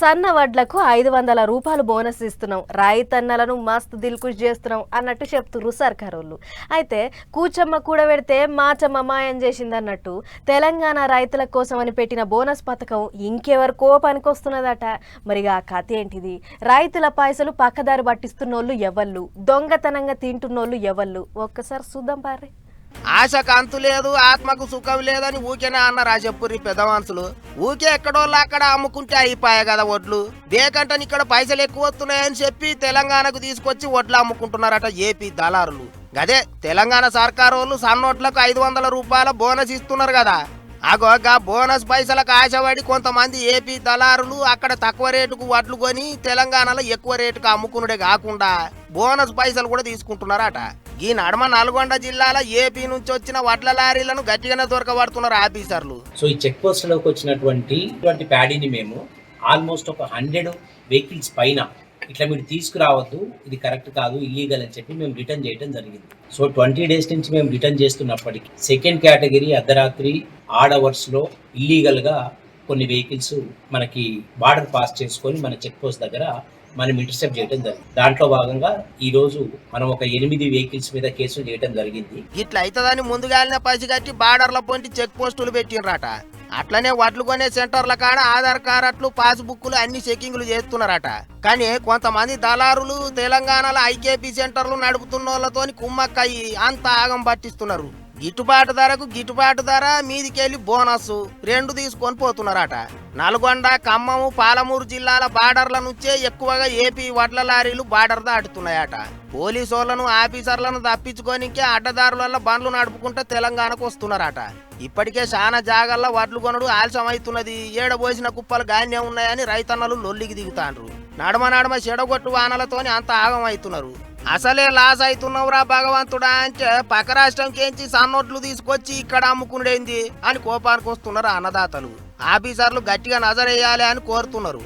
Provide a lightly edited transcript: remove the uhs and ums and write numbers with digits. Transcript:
సన్న వడ్లకు 500 రూపాయలు బోనస్ ఇస్తున్నాం, రైతన్నలను మస్తు దిల్కుష్ చేస్తున్నాం అన్నట్టు చెప్తున్నారు సర్కారోళ్ళు. అయితే కూచమ్మ కూడబెడితే మాచమ్మ మాయం చేసిందన్నట్టు తెలంగాణ రైతుల కోసమని పెట్టిన బోనస్ పథకం ఇంకెవరికో పనికొస్తున్నదట. మరిగా ఆ కథ ఏంటిది? రైతుల పైసలు పక్కదారి పట్టిస్తున్నోళ్ళు ఎవళ్ళు, దొంగతనంగా తింటున్నోళ్ళు ఎవళ్ళు? ఒక్కసారి చూద్దాం పార్రి. ఆశకు అంతు లేదు, ఆత్మకు సుఖం లేదని ఊకేనే అన్నారు ఆ చెప్పుర్రి పెద్ద మనుషులు. ఊకే ఎక్కడోళ్ళు అక్కడ అమ్ముకుంటే అయిపోయాయి కదా వడ్లు. దేకంటే ఇక్కడ పైసలు ఎక్కువ వస్తున్నాయని చెప్పి తెలంగాణకు తీసుకొచ్చి వడ్లు అమ్ముకుంటున్నారట ఏపీ దళారులు. గదే తెలంగాణ సర్కారు వాళ్ళు సన్నోట్లకు 500 రూపాయల బోనస్ ఇస్తున్నారు కదా. అగోగా బోనస్ పైసలకు ఆశపడి కొంతమంది ఏపీ దళారులు అక్కడ తక్కువ రేటుకు వడ్లు కొని తెలంగాణలో ఎక్కువ రేటుకు అమ్ముకునుడే కాకుండా బోనస్ పైసలు కూడా తీసుకుంటున్నారట. ఈ నడమ నల్గొండ జిల్లాలో ఏపీ నుంచి వచ్చిన వడ్ల లారీలను గట్టిగానే దొరకబడుతున్నారు ఆఫీసర్లు. సో ఈ చెక్ పోస్ట్ లోకి వచ్చినటువంటి ప్యాడీని మేము ఆల్మోస్ట్ ఒక 100 వెహికల్స్ పైన ఇట్లా మీరు తీసుకురావద్దు, ఇది కరెక్ట్ కాదు, ఇల్లీగల్ అని చెప్పి మేము రిటర్న్ చేయడం జరిగింది. సో 20 డేస్ నుంచి మేము రిటర్న్ చేస్తున్నప్పటికీ సెకండ్ కేటగిరీ అర్ధరాత్రి ఆడ్ అవర్స్ లో ఇల్లీగల్ గా కొన్ని వెహికల్స్ మనకి బార్డర్ పాస్ చేసుకొని మన చెక్ పోస్ట్ దగ్గర మనం ఇంటర్సెప్ట్ చేయడం జరిగింది. దాంట్లో భాగంగా ఈ రోజు మనం ఒక 8 వెహికల్స్ మీద కేసులు చేయడం జరిగింది. ఇట్లా అవుతుందని ముందుగానే పసిగట్టి బార్డర్ల పొంటి చెక్ పోస్టులు పెట్టినరట. అట్లనే వడ్లు కొనే సెంటర్ల కాడ ఆధార్ కార్డులు, పాస్బుక్లు అన్ని చెకింగ్లు చేస్తున్నారట. కానీ కొంతమంది దళారులు తెలంగాణలో ఐకేపీ సెంటర్లు నడుపుతున్న వాళ్ళతోని కుమ్మక్కయ్యి అంత ఆగం పట్టిస్తున్నారు. గిట్టుబాటు ధరకు గిట్టుబాటు ధర, మీదికెళ్ళి బోనస్ రెండు తీసుకొని పోతున్నారట. నల్గొండ, ఖమ్మం, పాలమూరు జిల్లాల బార్డర్ల నుంచే ఎక్కువగా ఏపీ వడ్ల లారీలు బార్డర్ దాటుతున్నాయట. పోలీసు వాళ్ళను, ఆఫీసర్లను తప్పించుకోనికే అడ్డదారుల బండ్లు నడుపుకుంటే తెలంగాణకు వస్తున్నారట. ఇప్పటికే చాలా జాగాల్లో వడ్లు కొనుడు ఆలస్యం అవుతున్నది. ఏడబోసిన కుప్పలు గాన్యం ఉన్నాయని రైతన్నలు లొల్లికి దిగుతాండ్రు. నడమ నడమ చెడగొట్టు వానలతోని అంత ఆగం అవుతున్నారు. అసలే లాస్ అవుతున్నావురా భగవంతుడా అంటే పక్క రాష్ట్రం కేంచి సన్నోట్లు తీసుకొచ్చి ఇక్కడ అమ్ముకునేంది అని కోపానికి వస్తున్నారు అన్నదాతలు. ఆఫీసర్లు గట్టిగా నజరేయాలి అని కోరుతున్నారు.